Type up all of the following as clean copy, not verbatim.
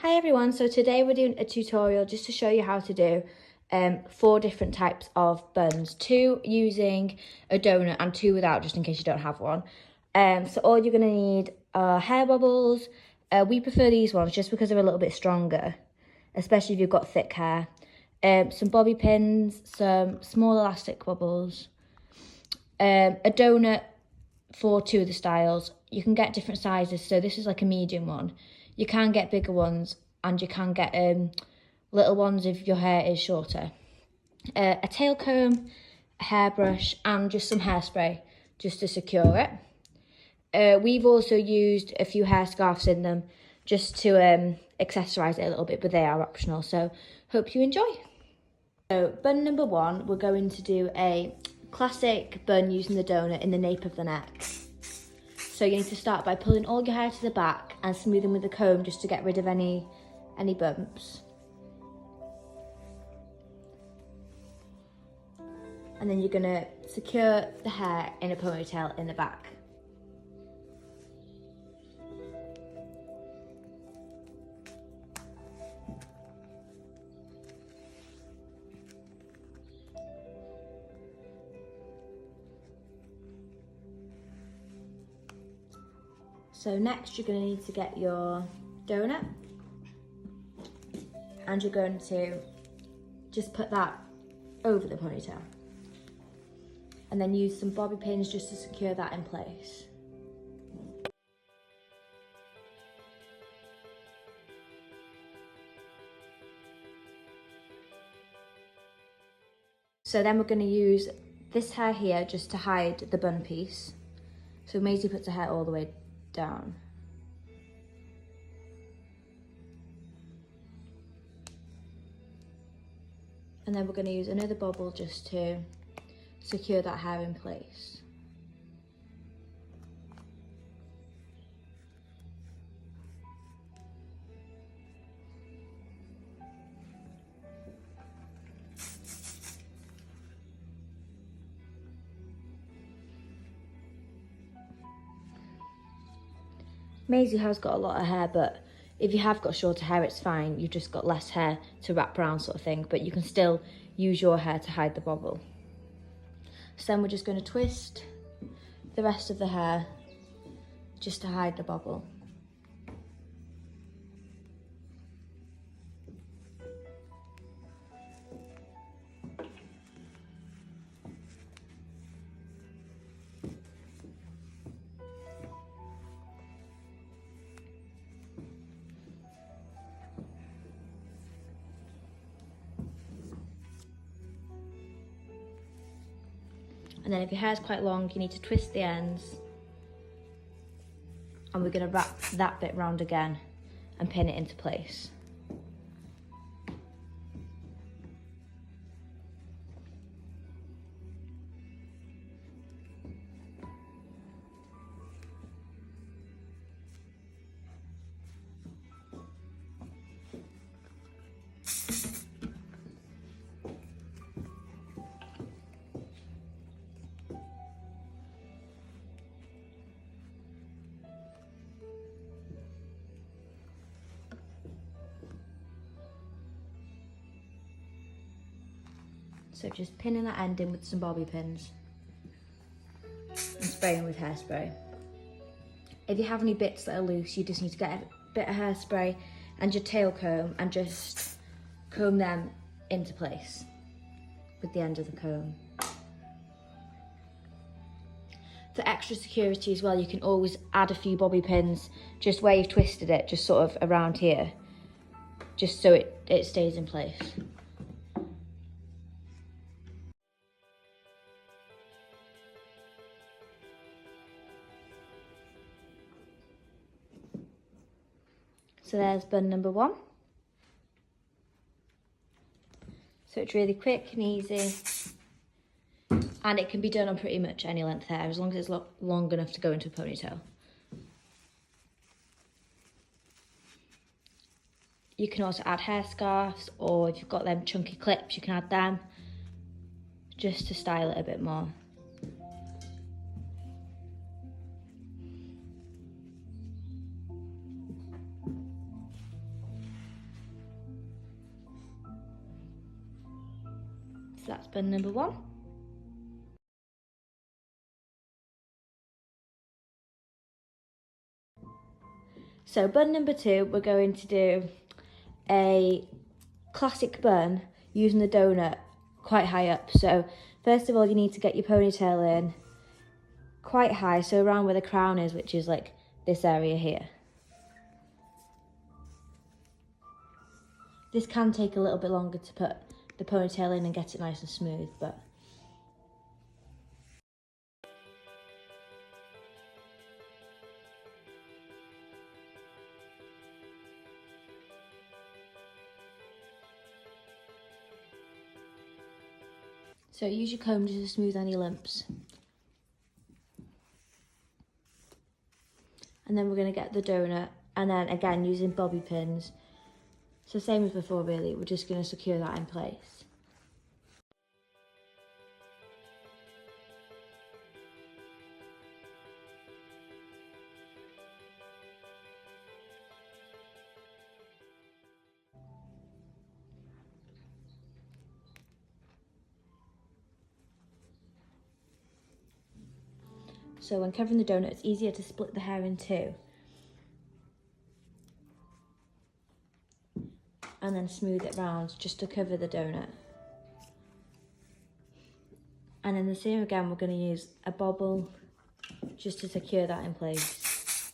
Hi everyone, so today we're doing a tutorial just to show you how to do 4 different types of buns. 2 using a donut and 2 without, just in case you don't have one. So all you're going to need are hair bubbles. We prefer these ones just because they're a little bit stronger, especially if you've got thick hair. Some bobby pins, some small elastic bubbles, a donut for 2 of the styles. You can get different sizes, so this is like a medium one. You can get bigger ones and you can get little ones if your hair is shorter. A tail comb, a hairbrush and just some hairspray just to secure it. We've also used a few hair scarves in them just to accessorise it a little bit, but they are optional, so hope you enjoy. So bun number 1, we're going to do a classic bun using the donut in the nape of the neck. So you need to start by pulling all your hair to the back and smoothing with a comb just to get rid of any bumps. And then you're going to secure the hair in a ponytail in the back. So next you're going to need to get your donut and you're going to just put that over the ponytail and then use some bobby pins just to secure that in place. So then we're going to use this hair here just to hide the bun piece. So Maisie puts her hair all the way down. And then we're going to use another bobble just to secure that hair in place. Maisie has got a lot of hair, but if you have got shorter hair, it's fine. You've just got less hair to wrap around sort of thing, but you can still use your hair to hide the bobble. So then we're just going to twist the rest of the hair just to hide the bobble. And then if your hair is quite long, you need to twist the ends. And we're going to wrap that bit round again and pin it into place. So just pinning that end in with some bobby pins and spraying with hairspray. If you have any bits that are loose, you just need to get a bit of hairspray and your tail comb and just comb them into place with the end of the comb. For extra security as well, you can always add a few bobby pins just where you've twisted it, just sort of around here, just so it stays in place. So there's bun number 1. So it's really quick and easy, and it can be done on pretty much any length hair as long as it's long enough to go into a ponytail. You can also add hair scarves, or if you've got them chunky clips, you can add them just to style it a bit more. So that's bun number 1. So bun number 2, we're going to do a classic bun using the donut quite high up. So first of all, you need to get your ponytail in quite high, so around where the crown is, which is like this area here. This can take a little bit longer to put the ponytail in and get it nice and smooth, but so use your comb just to smooth any lumps. And then we're going to get the donut, and then again using bobby pins. So same as before really, we're just going to secure that in place. So when covering the donut, it's easier to split the hair in two. And then smooth it round just to cover the donut. And then the same again, we're going to use a bobble just to secure that in place.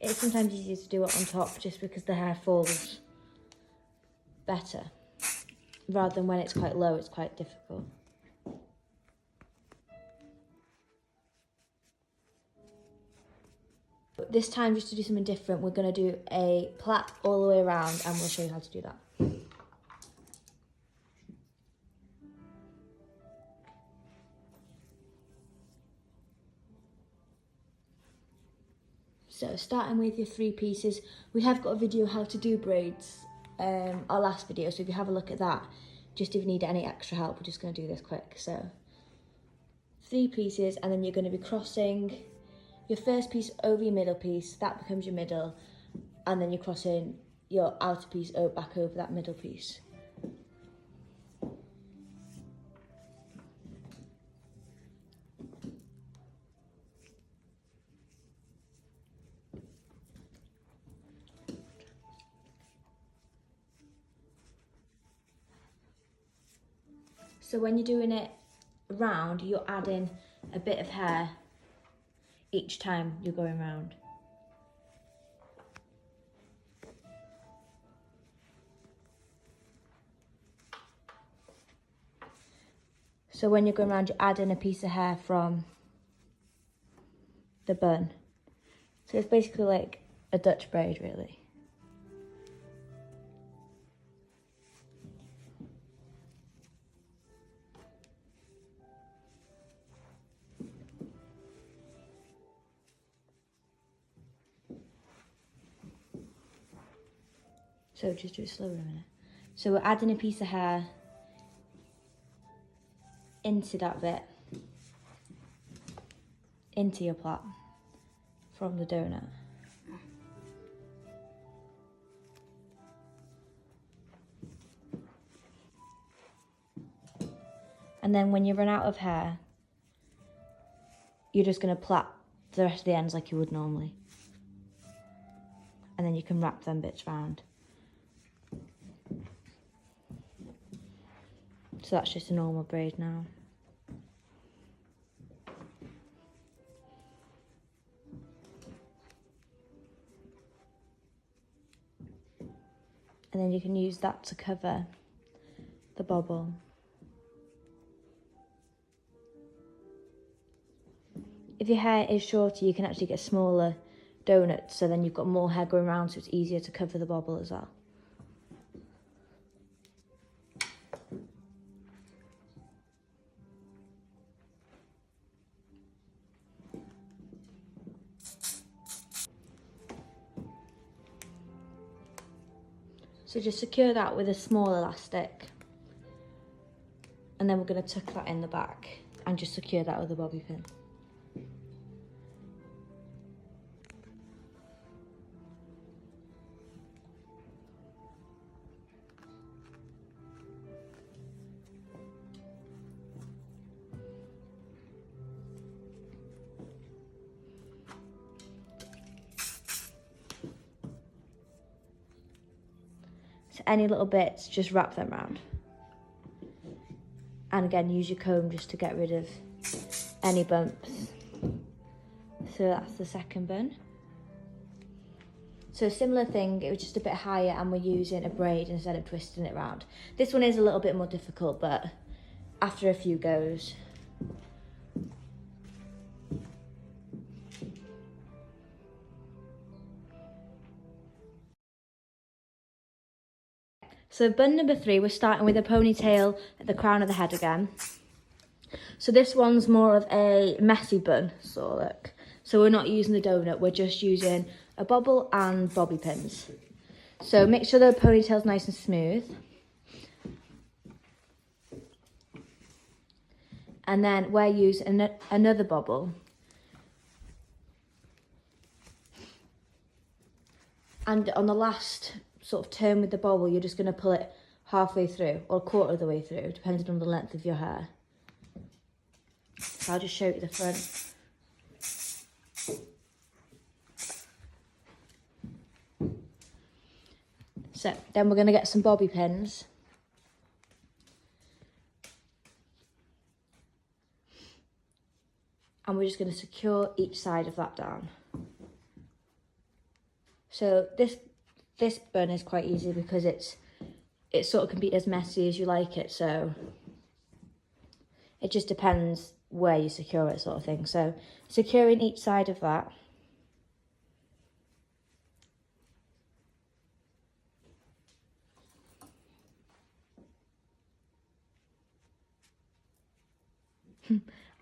It's sometimes easier to do it on top just because the hair falls better. Rather than when it's quite low, it's quite difficult. But this time, just to do something different, we're going to do a plait all the way around, and we'll show you how to do that. So starting with your 3 pieces, we have got a video how to do braids, our last video, so if you have a look at that, just if you need any extra help, we're just going to do this quick. So 3 pieces, and then you're going to be crossing your first piece over your middle piece, that becomes your middle, and then you're crossing your outer piece back over that middle piece. So when you're doing it round, you're adding a bit of hair each time you're going round. So when you're going round, you're adding a piece of hair from the bun. So it's basically like a Dutch braid, really. So just do it slower a minute. So we're adding a piece of hair into that bit, into your plait from the donut. And then when you run out of hair, you're just going to plait the rest of the ends like you would normally. And then you can wrap them bits round. So that's just a normal braid now. And then you can use that to cover the bobble. If your hair is shorter, you can actually get smaller donuts, so then you've got more hair going around, so it's easier to cover the bobble as well. So just secure that with a small elastic, and then we're going to tuck that in the back and just secure that with a bobby pin. So any little bits, just wrap them around. And again, use your comb just to get rid of any bumps. So that's the second bun. So similar thing, it was just a bit higher and we're using a braid instead of twisting it around. This one is a little bit more difficult, but after a few goes. So bun number 3, we're starting with a ponytail at the crown of the head again. So this one's more of a messy bun, sort of look. So we're not using the donut, we're just using a bobble and bobby pins. So make sure the ponytail's nice and smooth. And then we're using another bobble. And on the last sort of turn with the bobble, you're just going to pull it halfway through or a quarter of the way through, depending on the length of your hair. So I'll just show you the front. So then we're going to get some bobby pins. And we're just going to secure each side of that down. So this bun is quite easy because it sort of can be as messy as you like it. So it just depends where you secure it, sort of thing. So securing each side of that.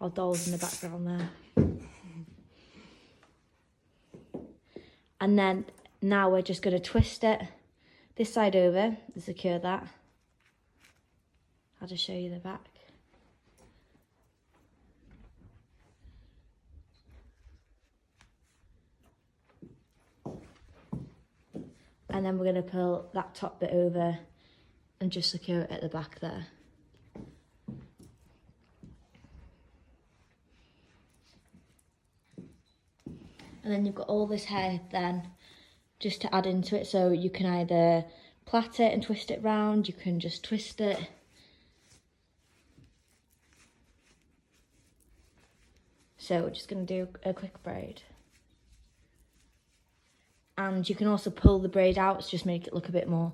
Our doll's in the background there. And then now we're just going to twist it this side over to secure that. I'll just show you the back. And then we're going to pull that top bit over and just secure it at the back there. And then you've got all this hair then just to add into it. So you can either plait it and twist it round, you can just twist it. So we're just going to do a quick braid. And you can also pull the braid out to just make it look a bit more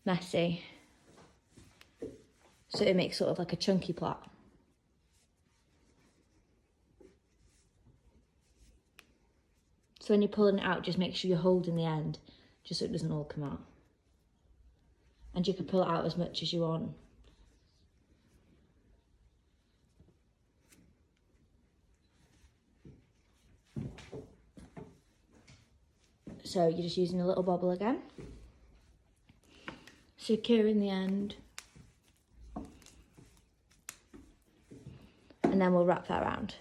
messy. So it makes sort of like a chunky plait. So when you're pulling it out, just make sure you're holding the end, just so it doesn't all come out. And you can pull it out as much as you want. So you're just using a little bobble again. Securing the end. And then we'll wrap that around.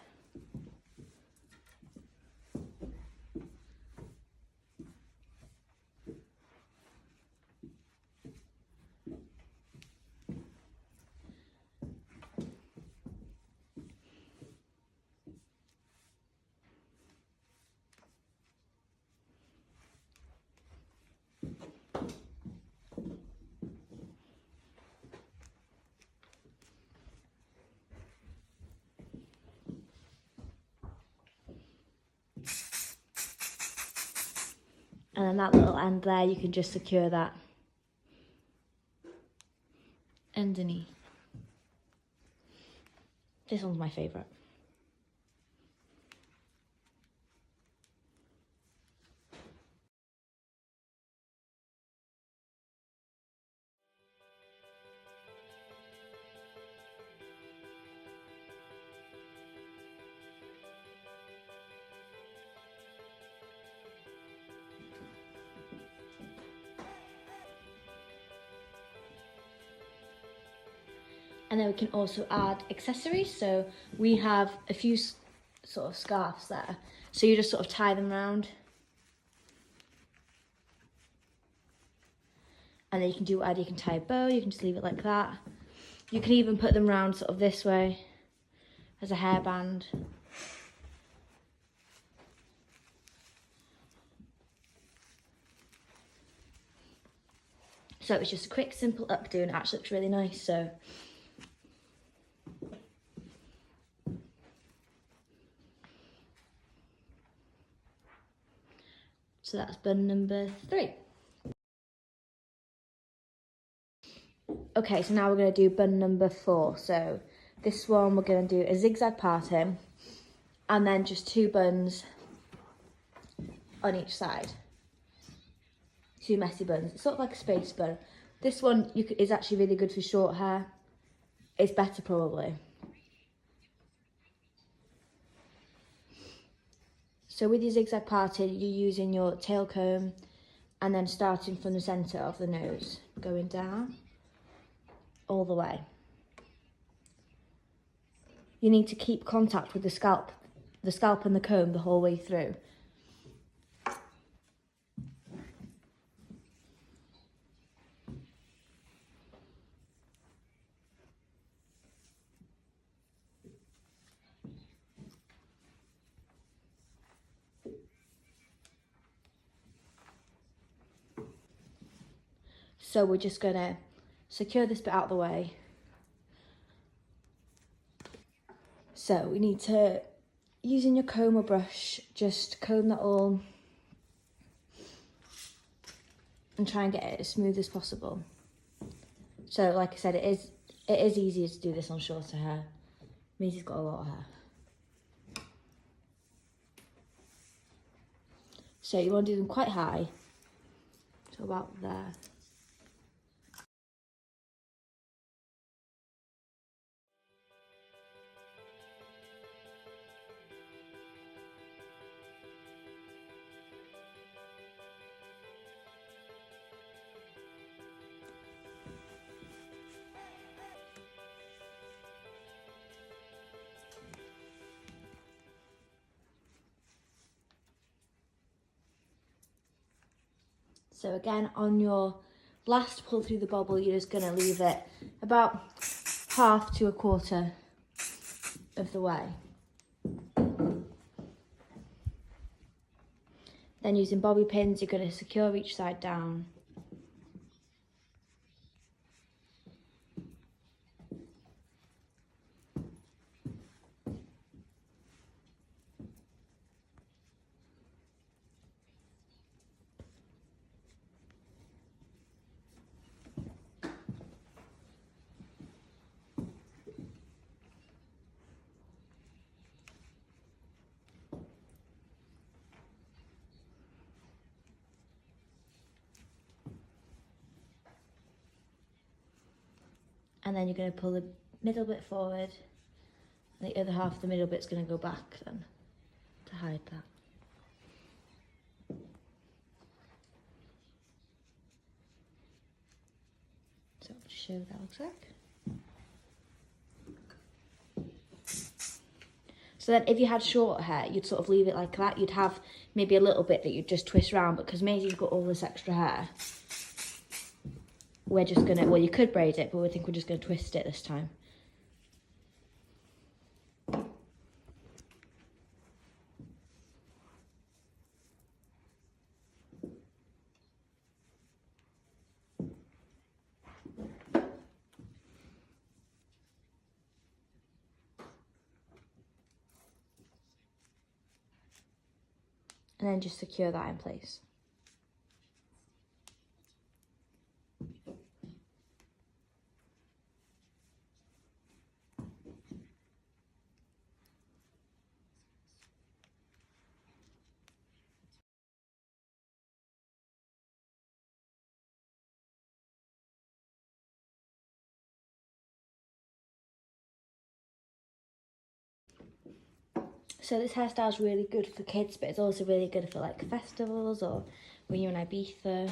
And then that little end there, you can just secure that underneath. This one's my favourite. And then we can also add accessories. So we have a few sort of scarves there. So you just sort of tie them around. And then you can do whatever, you can tie a bow, you can just leave it like that. You can even put them round sort of this way as a hairband. So it's just a quick, simple updo, and it actually looks really nice. So that's bun number 3. Okay, so now we're going to do bun number 4. So this one we're going to do a zigzag parting, and then just 2 buns on each side. 2 messy buns. It's sort of like a space bun. This one is actually really good for short hair. It's better probably. So with your zigzag parting, you're using your tail comb and then starting from the centre of the nose, going down all the way. You need to keep contact with the scalp and the comb the whole way through. So we're just gonna secure this bit out of the way. So we need to, using your comb or brush, just comb that all and try and get it as smooth as possible. So like I said, it is easier to do this on shorter hair. Maisie's got a lot of hair. So you want to do them quite high, so about there. So again, on your last pull through the bobble, you're just going to leave it about half to a quarter of the way. Then using bobby pins, you're going to secure each side down. And then you're going to pull the middle bit forward, and the other half of the middle bit's going to go back then to hide that. So I'll just show you what that looks like. So then if you had short hair, you'd sort of leave it like that. You'd have maybe a little bit that you'd just twist around, but because Maisie's got all this extra hair, we're just gonna, well, you could braid it, but we think we're just gonna twist it this time. And then just secure that in place. So this hairstyle is really good for kids, but it's also really good for like festivals or when you're in Ibiza.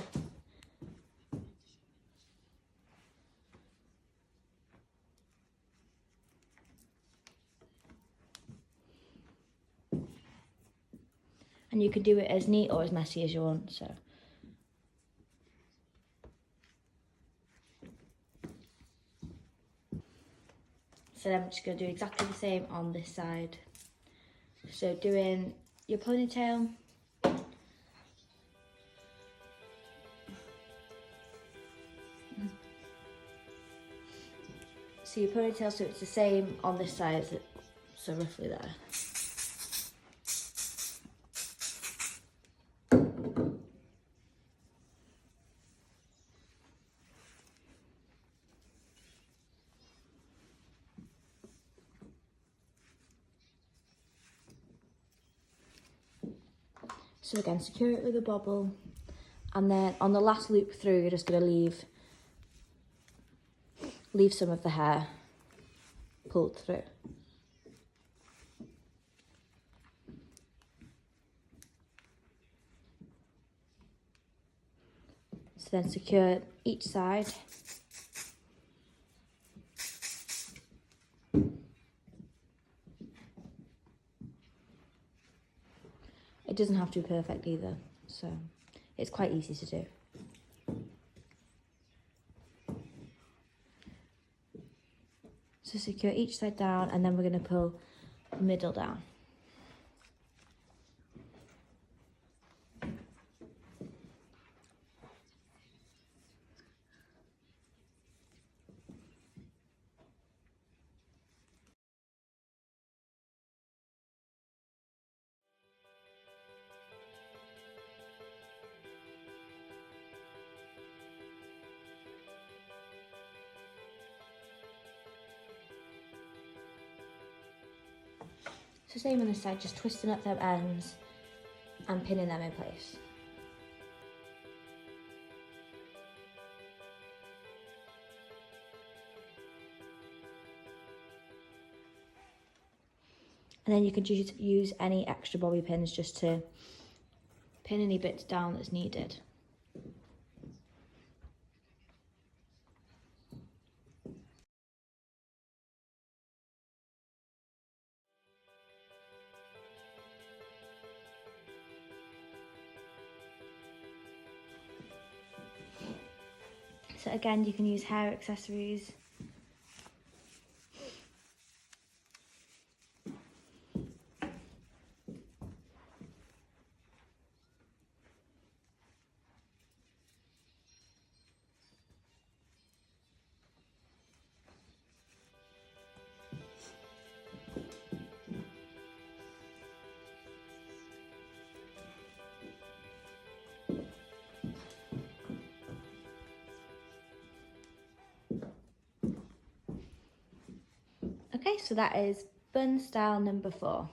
And you can do it as neat or as messy as you want, so. So then I'm just going to do exactly the same on this side. So doing your ponytail. So your ponytail, so it's the same on this side as it, so roughly there. So again, secure it with a bobble, and then on the last loop through, you're just going to leave some of the hair pulled through. So then secure each side. It doesn't have to be perfect either, so it's quite easy to do. So secure each side down, and then we're going to pull the middle down. So same on this side, just twisting up them ends and pinning them in place. And then you can use any extra bobby pins just to pin any bits down that's needed. So again, you can use hair accessories. Okay, so that is bun style number 4.